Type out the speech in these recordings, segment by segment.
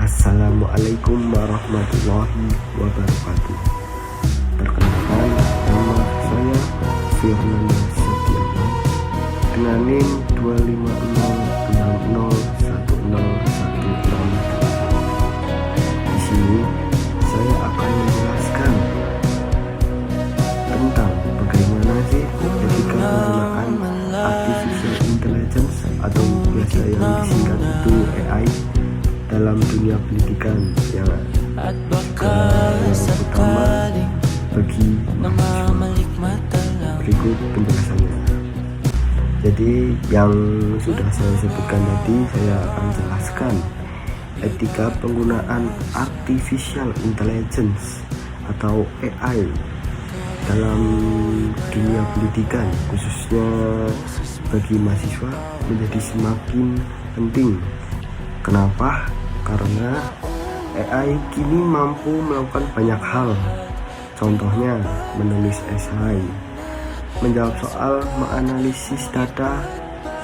Assalamualaikum warahmatullahi wabarakatuh. Perkenalkan, nama saya Firnanda Setiawan dengan NIM 250601010. Di sini saya akan menjelaskan tentang bagaimana sih etika penggunaan artificial intelligence atau biasa yang disingkat itu AI dalam dunia pendidikan yang utama bagi mahasiswa. Berikut penjelasannya. Jadi yang sudah saya sebutkan tadi, saya akan jelaskan etika penggunaan artificial intelligence atau AI dalam dunia pendidikan, khususnya bagi mahasiswa, menjadi semakin penting. Kenapa? Karena AI kini mampu melakukan banyak hal. Contohnya menulis esai, menjawab soal, menganalisis data,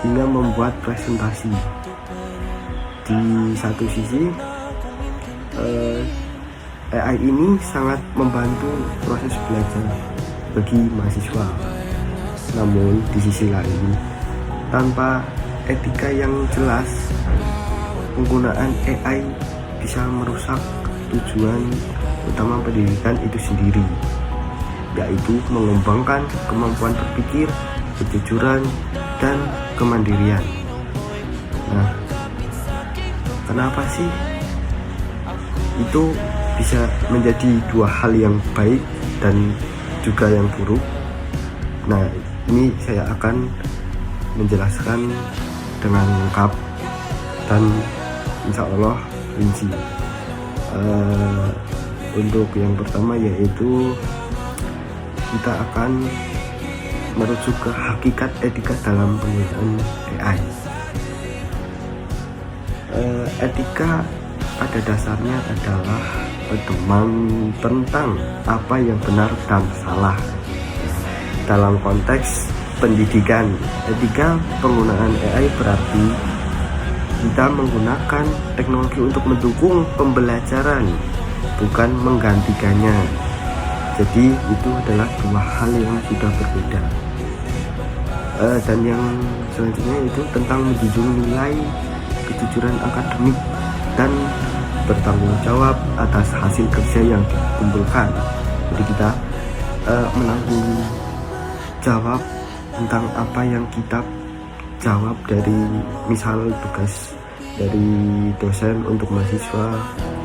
hingga membuat presentasi. Di satu sisi, AI ini sangat membantu proses belajar bagi mahasiswa. Namun di sisi lain, tanpa etika yang jelas, penggunaan AI bisa merusak tujuan utama pendidikan itu sendiri, yaitu mengembangkan kemampuan berpikir, kejujuran, dan kemandirian. Nah, kenapa sih itu bisa menjadi dua hal yang baik dan juga yang buruk? Nah, ini saya akan menjelaskan dengan lengkap dan insya Allah rinci. Untuk yang pertama yaitu kita akan merujuk ke hakikat etika dalam penggunaan AI. Etika pada dasarnya adalah pedoman tentang apa yang benar dan salah. Dalam konteks pendidikan, etika penggunaan AI berarti kita menggunakan teknologi untuk mendukung pembelajaran, bukan menggantikannya. Jadi itu adalah dua hal yang sudah berbeda. Dan yang selanjutnya itu tentang menjunjung nilai kejujuran akademik dan bertanggung jawab atas hasil kerja yang dikumpulkan. Jadi kita menanggung jawab tentang apa yang kita jawab dari misal tugas dari dosen untuk mahasiswa,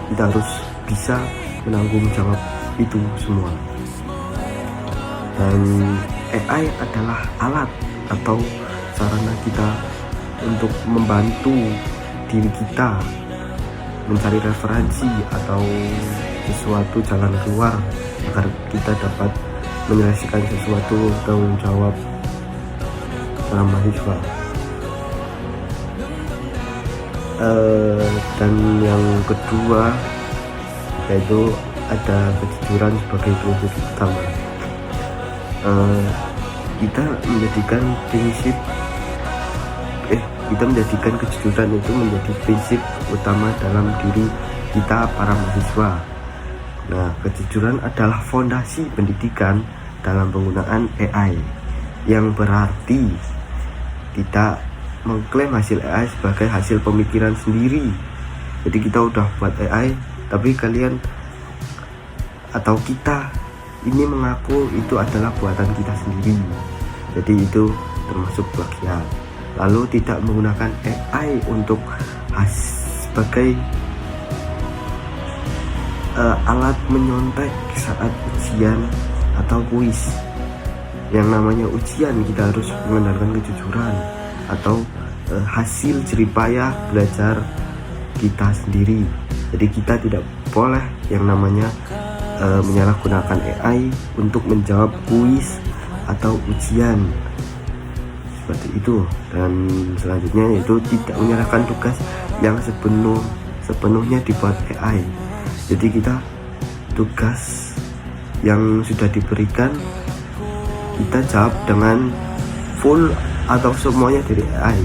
kita harus bisa menanggung jawab itu semua. Dan AI adalah alat atau sarana kita untuk membantu diri kita mencari referensi atau sesuatu jalan keluar agar kita dapat menyelesaikan sesuatu tanggung jawab dalam mahasiswa. Dan yang kedua yaitu ada kejujuran sebagai prinsip utama. Kita menjadikan kejujuran itu menjadi prinsip utama dalam diri kita para mahasiswa. Nah, kejujuran adalah fondasi pendidikan dalam penggunaan AI, yang berarti kita mengklaim hasil AI sebagai hasil pemikiran sendiri. Jadi kita udah buat AI, tapi kalian atau kita ini mengaku itu adalah buatan kita sendiri. Jadi itu termasuk plagiat. Lalu tidak menggunakan AI untuk sebagai alat menyontek saat ujian atau kuis. Yang namanya ujian kita harus mengandalkan kejujuran atau hasil jeripayah belajar kita sendiri. Jadi kita tidak boleh yang namanya menyalahgunakan AI untuk menjawab kuis atau ujian seperti itu. Dan selanjutnya yaitu tidak menyerahkan tugas yang sepenuhnya dibuat AI. Jadi kita tugas yang sudah diberikan kita jawab dengan full atau semuanya dari AI.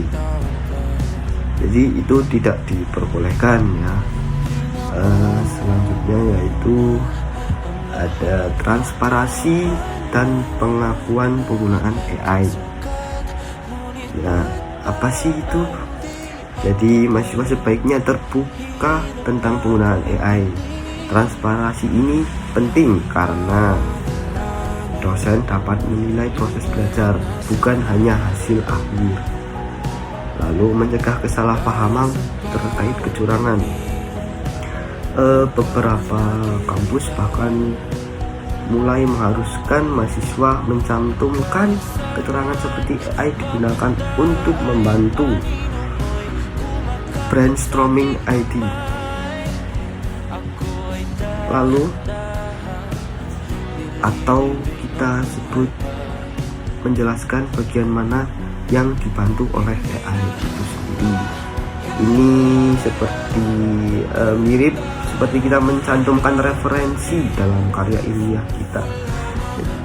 Jadi itu tidak diperbolehkan ya. Selanjutnya yaitu ada transparansi dan pengakuan penggunaan AI. Nah, apa sih itu? Jadi mahasiswa sebaiknya terbuka tentang penggunaan AI. Transparansi ini penting karena dosen dapat menilai proses belajar, bukan hanya hasil akhir. Lalu mencegah kesalahpahaman terkait kecurangan. Beberapa kampus bahkan mulai mengharuskan mahasiswa mencantumkan keterangan seperti AI digunakan untuk membantu brainstorming ide. Lalu atau kita sebut menjelaskan bagian mana yang dibantu oleh AI itu sendiri. Ini seperti mirip seperti kita mencantumkan referensi dalam karya ilmiah kita,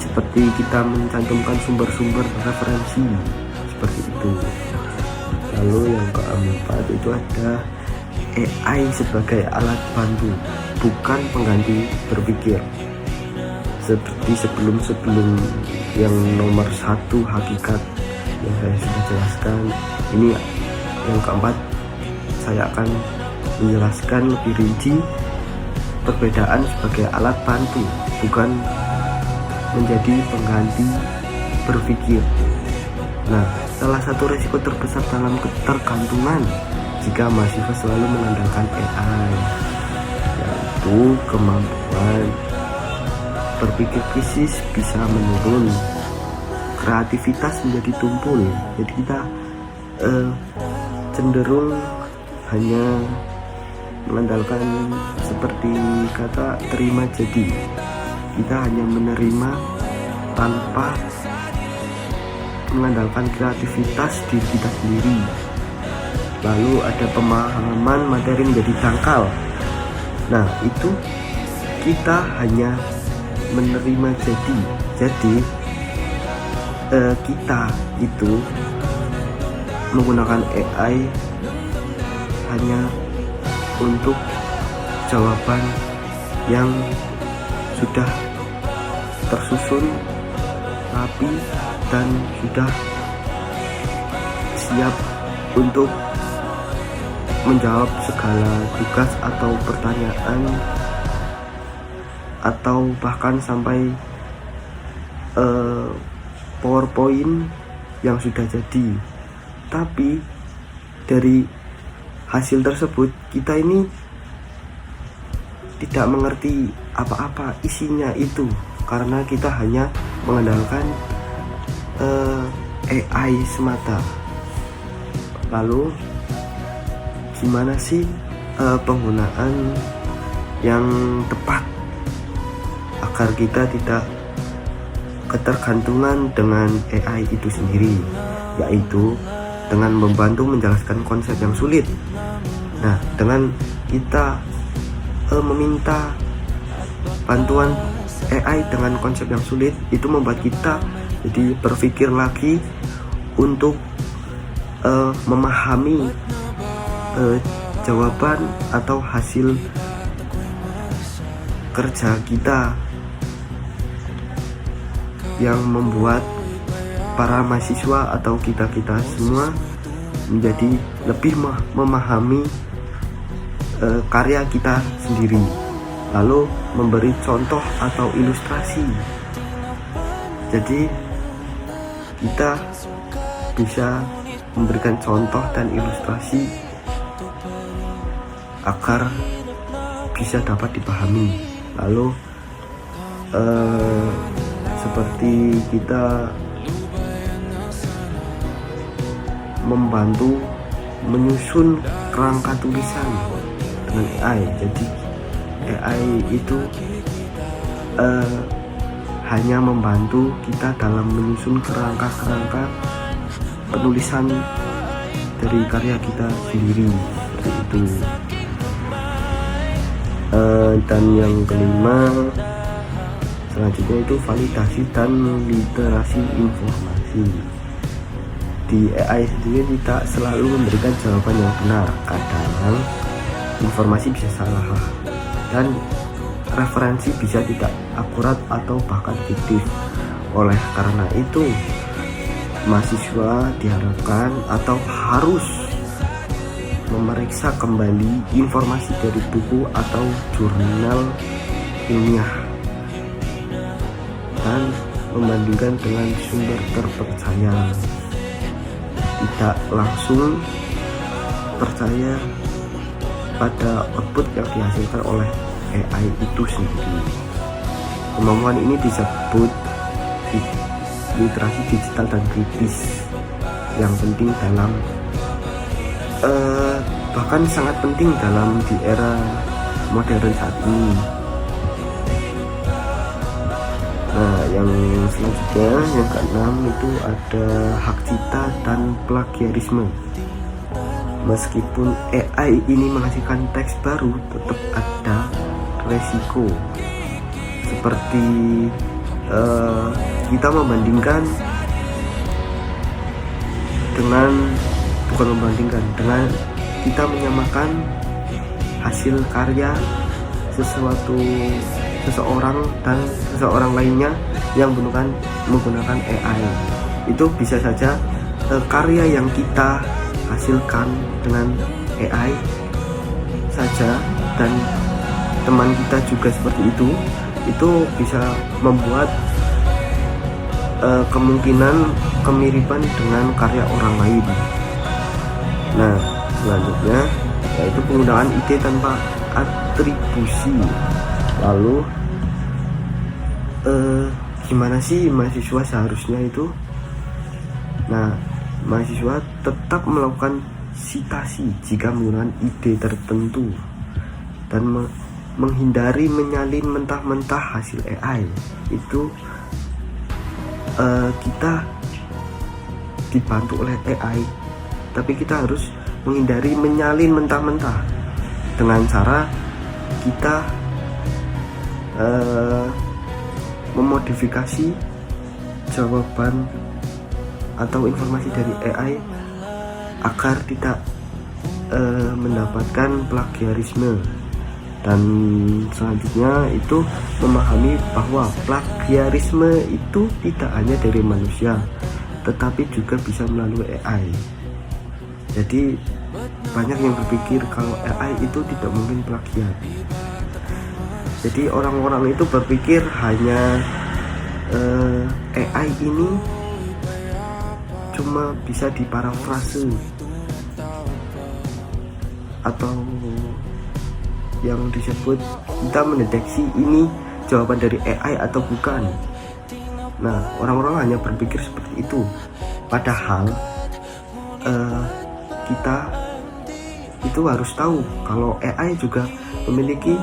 seperti kita mencantumkan sumber-sumber referensi seperti itu. Lalu yang keempat itu ada AI sebagai alat bantu, bukan pengganti berpikir. Seperti sebelum yang nomor 1 hakikat yang saya sudah jelaskan, ini yang keempat saya akan menjelaskan lebih rinci perbedaan sebagai alat bantu, bukan menjadi pengganti berpikir. Nah, salah satu risiko terbesar dalam ketergantungan jika mahasiswa selalu mengandalkan AI yaitu kemampuan berpikir kritis bisa menurun, kreativitas menjadi tumpul. Jadi kita cenderung hanya mengandalkan seperti kata terima jadi. Kita hanya menerima tanpa mengandalkan kreativitas diri kita sendiri. Lalu ada pemahaman materi menjadi dangkal. Nah, itu kita hanya menerima jadi. Jadi kita itu menggunakan AI hanya untuk jawaban yang sudah tersusun rapi dan sudah siap untuk menjawab segala tugas atau pertanyaan, atau bahkan sampai PowerPoint yang sudah jadi. Tapi dari hasil tersebut kita ini tidak mengerti apa-apa isinya itu, karena kita hanya mengandalkan AI semata. Lalu gimana sih penggunaan yang tepat agar kita tidak ketergantungan dengan AI itu sendiri? Yaitu dengan membantu menjelaskan konsep yang sulit. Nah, dengan kita meminta bantuan AI dengan konsep yang sulit, itu membuat kita jadi berpikir lagi untuk memahami jawaban atau hasil kerja kita, yang membuat para mahasiswa atau kita semua menjadi lebih memahami karya kita sendiri, lalu memberi contoh atau ilustrasi. Jadi kita bisa memberikan contoh dan ilustrasi agar bisa dapat dipahami. Lalu seperti kita membantu menyusun kerangka tulisan dengan AI. Jadi AI itu hanya membantu kita dalam menyusun kerangka penulisan dari karya kita sendiri, seperti itu. Dan yang kelima selanjutnya itu validasi dan literasi informasi. Di AI sendiri tidak selalu memberikan jawaban yang benar. Kadang informasi bisa salah, dan referensi bisa tidak akurat atau bahkan fiktif. Oleh karena itu, mahasiswa diharapkan atau harus memeriksa kembali informasi dari buku atau jurnal ilmiah dan membandingkan dengan sumber terpercaya. Tidak langsung percaya pada output yang dihasilkan oleh AI itu sendiri. Kemampuan ini disebut literasi digital dan kritis, yang penting dalam bahkan sangat penting dalam di era modern saat ini. Nah, yang selanjutnya, yang keenam itu ada hak cipta dan plagiarisme. Meskipun AI ini menghasilkan teks baru, tetap ada resiko. Seperti kita membandingkan dengan dengan kita menyamakan hasil karya seseorang dan seseorang lainnya yang menggunakan AI. Itu bisa saja karya yang kita hasilkan dengan AI saja dan teman kita juga seperti itu bisa membuat kemungkinan kemiripan dengan karya orang lain. Nah, selanjutnya yaitu penggunaan ide tanpa atribusi. Lalu gimana sih mahasiswa seharusnya itu? Nah, mahasiswa tetap melakukan sitasi jika menggunakan ide tertentu dan menghindari menyalin mentah-mentah hasil AI. Itu kita dibantu oleh AI, tapi kita harus menghindari menyalin mentah-mentah dengan cara kita memodifikasi jawaban atau informasi dari AI agar tidak mendapatkan plagiarisme. Dan selanjutnya itu memahami bahwa plagiarisme itu tidak hanya dari manusia, tetapi juga bisa melalui AI. Jadi banyak yang berpikir kalau AI itu tidak mungkin plagiat. Jadi orang-orang itu berpikir hanya AI ini cuma bisa diparafrase atau yang disebut kita mendeteksi ini jawaban dari AI atau bukan. Nah, orang-orang hanya berpikir seperti itu, padahal kita itu harus tahu kalau AI juga memiliki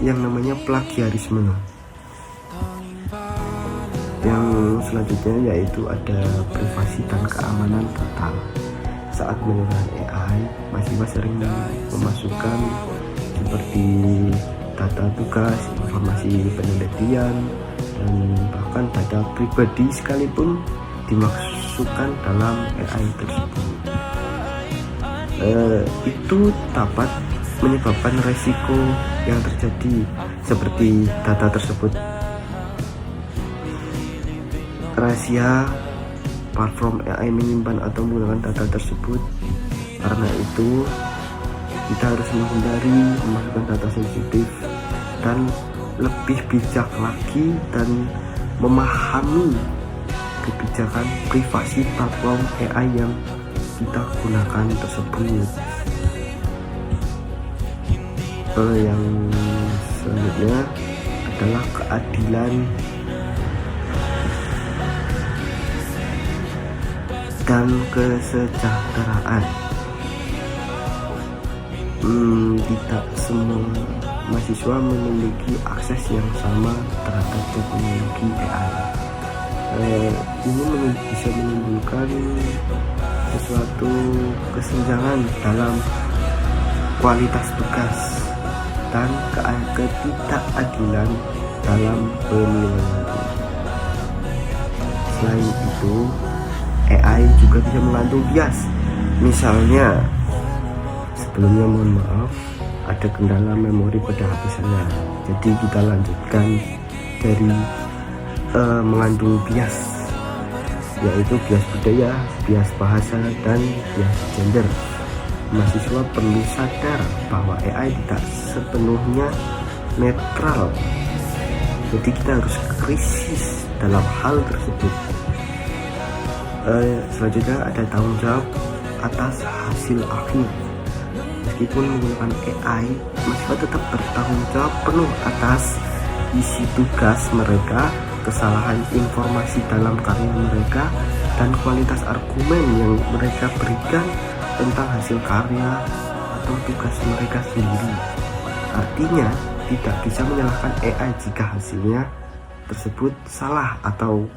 yang namanya plagiarisme. Yang selanjutnya yaitu ada privasi dan keamanan data. Saat menggunakan AI, mahasiswa sering memasukkan seperti data tugas, informasi penelitian, dan bahkan data pribadi sekalipun dimasukkan dalam AI tersebut. Itu dapat menyebabkan resiko yang terjadi seperti data tersebut rahasia. Platform AI menyimpan atau menggunakan data tersebut. Karena itu kita harus menghindari memasukkan data sensitif dan lebih bijak lagi dan memahami kebijakan privasi platform AI yang kita gunakan tersebut. Yang selanjutnya adalah keadilan dan kesejahteraan. Tidak semua mahasiswa memiliki akses yang sama terhadap teknologi AI. Ini bisa menimbulkan sesuatu kesenjangan dalam kualitas tugas dan ketidakadilan dalam penilaian. Selain itu, AI juga bisa mengandung bias. Misalnya, sebelumnya mohon maaf ada kendala memori pada HP saya. Jadi kita lanjutkan dari mengandung bias, yaitu bias budaya, bias bahasa, dan bias gender. Mahasiswa perlu sadar bahwa AI tidak sepenuhnya netral. Jadi kita harus krisis dalam hal tersebut. Selanjutnya ada tanggung jawab atas hasil akhir. Meskipun menggunakan AI, mahasiswa tetap bertanggung jawab penuh atas isi tugas mereka, kesalahan informasi dalam karya mereka, dan kualitas argumen yang mereka berikan tentang hasil karya atau tugas mereka sendiri. Artinya, tidak bisa menyalahkan AI jika hasilnya tersebut salah atau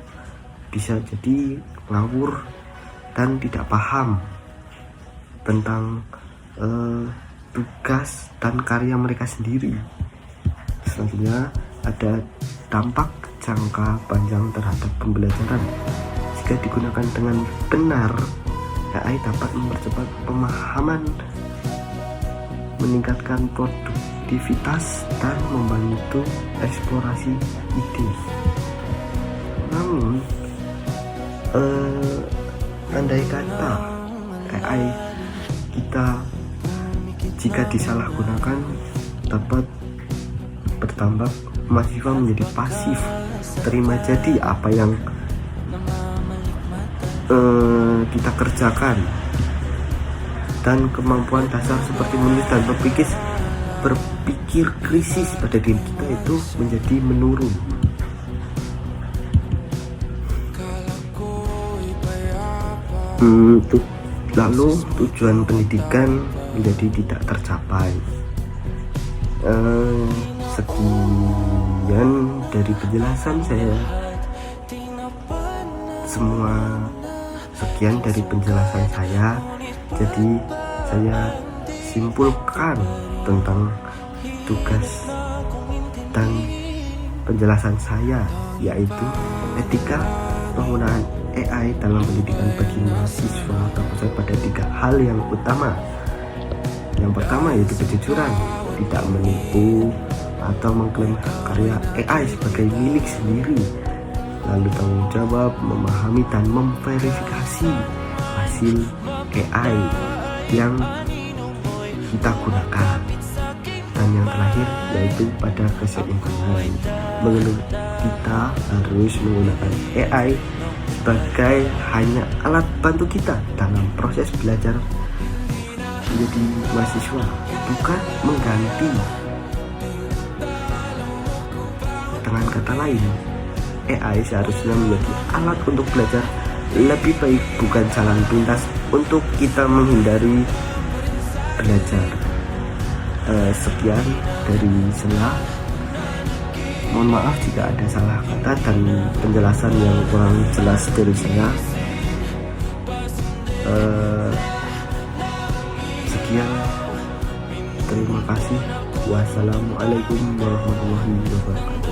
bisa jadi ngawur dan tidak paham tentang tugas dan karya mereka sendiri. Selanjutnya ada dampak jangka panjang terhadap pembelajaran. Jika digunakan dengan benar, AI dapat mempercepat pemahaman, meningkatkan produktivitas, dan membantu eksplorasi ide. Namun, andai kata AI kita jika disalahgunakan dapat bertambah, mahasiswa menjadi pasif, terima jadi apa yang kita kerjakan, dan kemampuan dasar seperti menulis dan berpikir krisis pada diri kita itu menjadi menurun. Lalu tujuan pendidikan menjadi tidak tercapai. Sekian dari penjelasan saya. Sekian dari penjelasan saya. Jadi saya simpulkan tentang tugas dan penjelasan saya, yaitu etika penggunaan AI dalam pendidikan bagi mahasiswa terpusat pada 3 hal yang utama. Yang pertama yaitu kejujuran, tidak menipu atau mengklaim karya AI sebagai milik sendiri. Lalu tanggung jawab, memahami dan memverifikasi hasil AI yang kita gunakan. Dan yang terakhir yaitu pada keseimbangan. Kita harus menggunakan AI sebagai hanya alat bantu kita dalam proses belajar menjadi mahasiswa, bukan mengganti. Dengan kata lain, AI seharusnya menjadi alat untuk belajar lebih baik, bukan jalan pintas untuk kita menghindari belajar. Sekian dari saya. Mohon maaf jika ada salah kata dan penjelasan yang kurang jelas dari saya. Sekian, terima kasih. Wassalamualaikum warahmatullahi wabarakatuh.